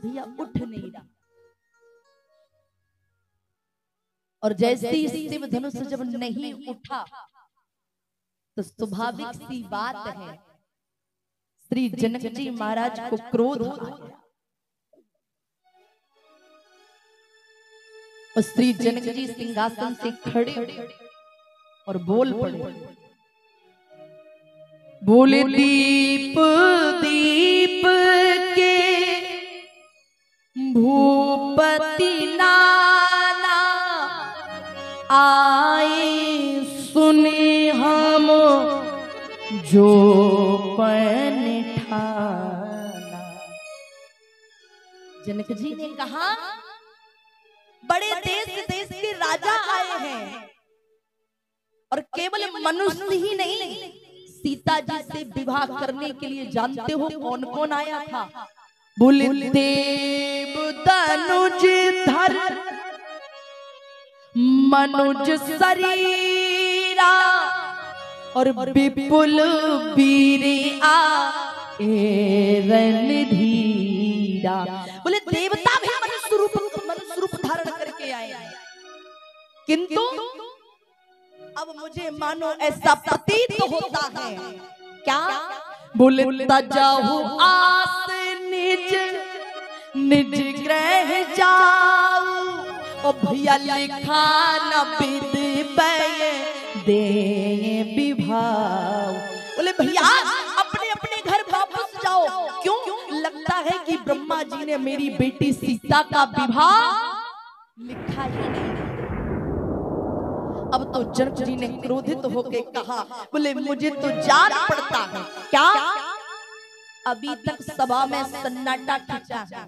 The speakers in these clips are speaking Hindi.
भैया उठ नहीं रहा। और जैसे ही शिव धनुष जब नहीं उठा तो स्वाभाविक सी बात है, श्री जनक जी महाराज को क्रोध आ गया और श्री जनक जी सिंहासन से खड़े और बोल पड़े, बोले दीप दीप के भूपति नाना आए सुने हम जो पैन ठाना। जनक जी ने कहा बड़े देश देश के राजा आए हैं और केवल मनुष्य ही नहीं, सीता जी से विवाह करने के लिए जानते हो कौन कौन आया था? बोले देव तनुज धर मनुज शरीरा और विपुल वीरिया रणधीरा। बोले देवता भी मनुष्य रूप धारण करके आए, किंतु अब मुझे मानो ऐसा प्रतीत होता है क्या? बोले तजाहु आस निज निज ग्रह जाऊ ओ भैया लिखा न विद दे विभाव। बोले भैया अपने अपने घर वापस जाओ, क्यों? लगता है कि ब्रह्मा जी ने मेरी बेटी सीता का विवाह लिखा ही नहीं। अब तो जनक जी ने क्रोधित होकर कहा, बोले मुझे तो जान पड़ता है क्या? अभी तक सभा में सन्नाटा खींचा है,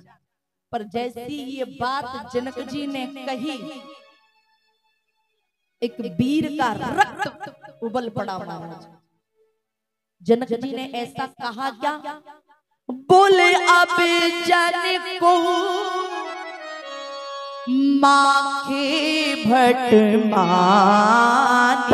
पर जैसी ये बात जनक जी ने कही, एक वीर का रक्त उबल पड़ा महाराज। जनक जी ने ऐसा कहा क्या? बोले अब जन को माखे भट मानी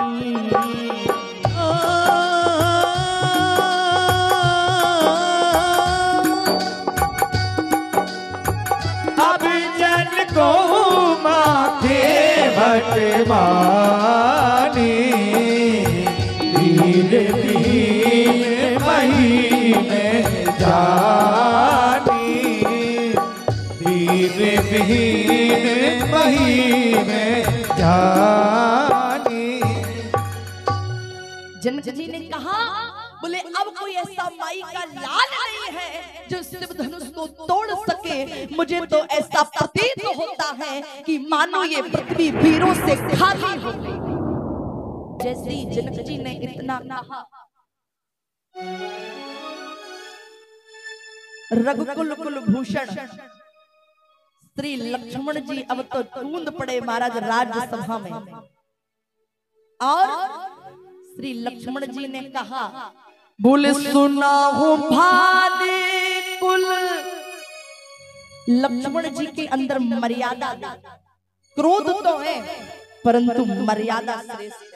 अब जन को माखे भट मानी धीरे धीरे महीने जानी धीरे धीरे महीने जानी। जनक जी ने कहा, बोले अब कोई ऐसा माई का लाल नहीं है जो शिव धनुष को तोड़ सके। मुझे तो ऐसा प्रतीत होता है कि मानो ये पृथ्वी वीरों से खाली हो गई। जैसे ही जनक जी ने इतना कहा, रघुकुल कुलभूषण श्री लक्ष्मण जी अब तो टूंद पड़े महाराज राज्यसभा में, और श्री लक्ष्मण जी ने कहा, बोले सुना हो भाले कुल। लक्ष्मण जी के अंदर मर्यादा, क्रोध तो है परंतु मर्यादा श्रेष्ठ।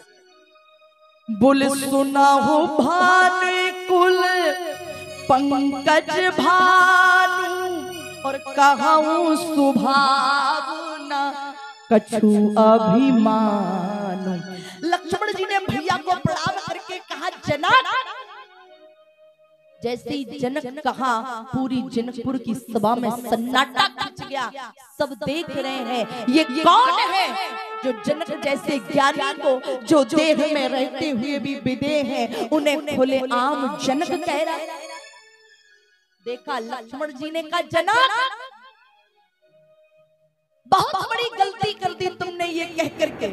बोले सुना हो भाले कुल पंकज भानु और कहूं सुभावना कछु अभिमानु। लक्ष्मण जी ने भैया को प्रणाम करके कहा, जनक। जैसे ही जनक कहा, पूरी जनकपुर की सभा में सन्नाटा मच गया। सब देख रहे हैं ये कौन है जो जनक जैसे ज्ञानी को, जो देह में रहते हुए भी विदेह है, उन्हें खुले आम जनक कह रहा है। देखा लक्ष्मण जी ने कहा, जनक बहुत बड़ी गलती कर दी तुमने ये कह करके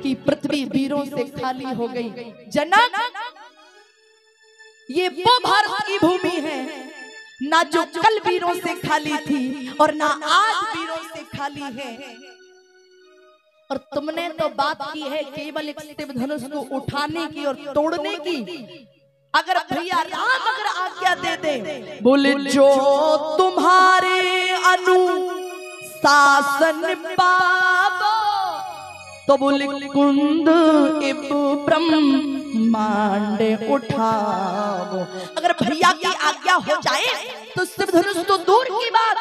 कि पृथ्वी वीरों से खाली हो गई। जनक ये वो भारत की भूमि है ना जो कल वीरों से खाली थी और ना आज वीरों से खाली है। और तुमने तो बात की है केवल एक शिव धनुष को उठाने की और तोड़ने की। अगर भैया राम अगर आज्ञा दे दे, बोले जो तुम्हारे अनुशासन पावो, तो बोले कुंद इव ब्रह्म मांडे उठाओ। अगर भैया की आज्ञा हो जाए तो शिव धनुष तो दूर की बात,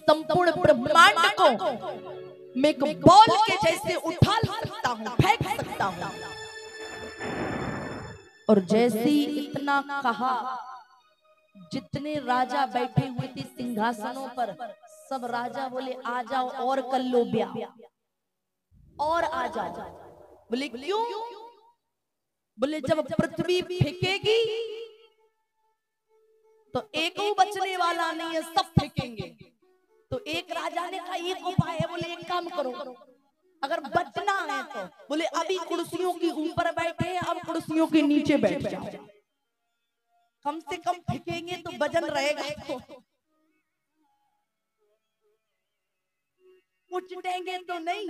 संपूर्ण ब्रह्मांड को मैं एक बॉल के जैसे उठा सकता हूं, फेंक सकता हूं। और जैसे ही इतना कहा, जितने राजा बैठे हुए थे सिंहासनों पर, सब राजा बोले आ जाओ और कर लो ब्याह, और आ जाओ। बोले क्यों? बोले जब पृथ्वी फेंकेगी तो एक बचने वाला नहीं है, सब फेंकेंगे। तो एक राजा ने कहा एक उपाय है, बोले एक काम करो, अगर बचना है तो बोले अभी कुर्सियों के ऊपर बैठे, अब कुर्सियों के नीचे बैठ जाओ, कम से कम फेंकेंगे तो वजन रहेगा, तो उछटेंगे तो नहीं,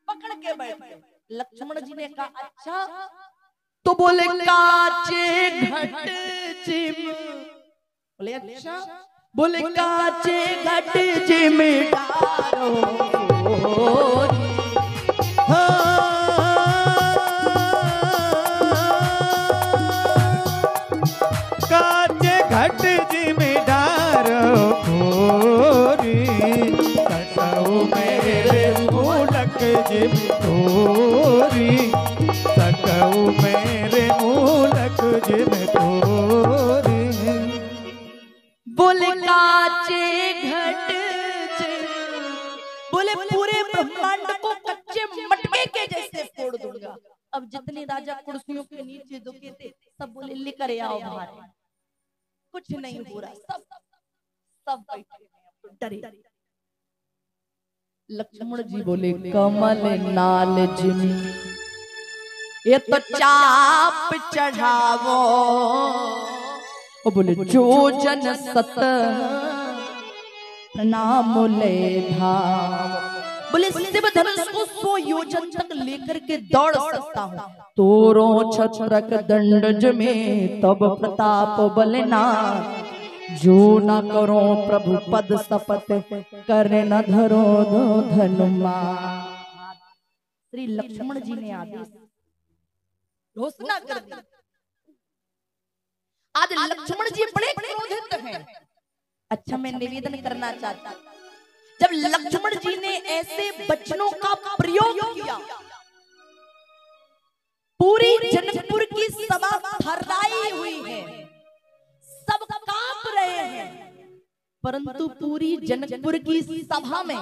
पकड़ के बैठे। लक्ष्मण जी ने कहा अच्छा, तो बोले काचे घट जिम, बोले अच्छा, बोले काचे घट जिम डारो, काचे घट जिम डारो खोरी, सकऊ मेरे मूलक जिम तोरी, सकऊ मेरे मूलक जिम तोरी। बोले काचे घट जिम, बोले पूरे ब्रह्मांड को कच्चे मटके के जैसे फोड़ दूंगा। अब जितने राजा कुर्सियों के नीचे दुखे थे सब बोले लेकर आओ बाहर, कुछ नहीं हो रहा, सब बैठे हैं डरे। लक्ष्मण जी बोले कमल नाल जिम, ये तो चाप चढ़ावो। ओ बोले जो जन सत प्रणाम ले धाम, बोले शिव धनुष को 100 योजन तक लेकर के दौड़ सकता हूँ। तोरो छत्रक दंड में तब प्रताप बलना, जो न करो प्रभु पद शपथ करे न धरो दो धनुमा। श्री लक्ष्मण जी ने आदेश घोषणा कर दी। आज लक्ष्मण जी बड़े क्रोधित हैं। अच्छा मैं निवेदन करना चाहता, जब लक्ष्मण जी ने ऐसे वचनों का प्रयोग किया, पूरी जनकपुर की सभा थर्राई हुई है, सब कांप रहे हैं, परंतु पूरी जनकपुर की सभा में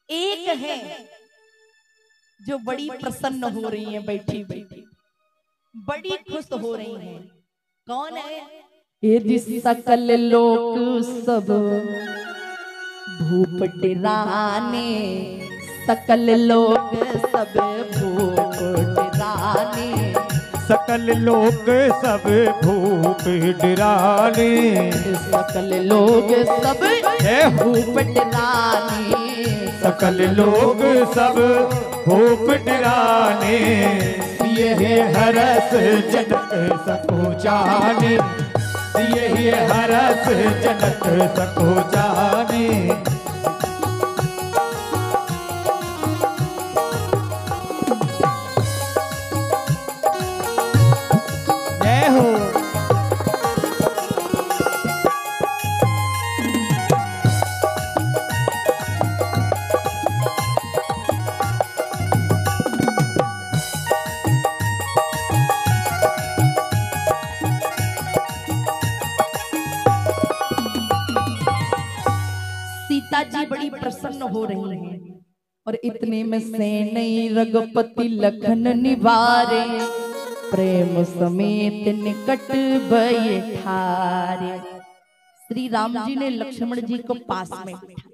एक है जो बड़ी प्रसन्न हो रही है, बैठी बैठी बड़ी खुश हो रही है। कौन है? यदि सकल लोक सब भूपट राने, सकल लोक सब भूपट राने, सकल लोग सब भूप डराने, सकल लोग सब भूपट राने, सकल लोग सब भूप डराने। ये हरस जनक सको जाने, ये हरस जनक सको जाने। जय हो। सीता जी बड़ी प्रसन्न हो रही हैं और इतने में से नई रघुपति लखन निवारे, प्रेम समेत निकट बैठारे। श्री राम जी ने लक्ष्मण जी को पास में बिठाया।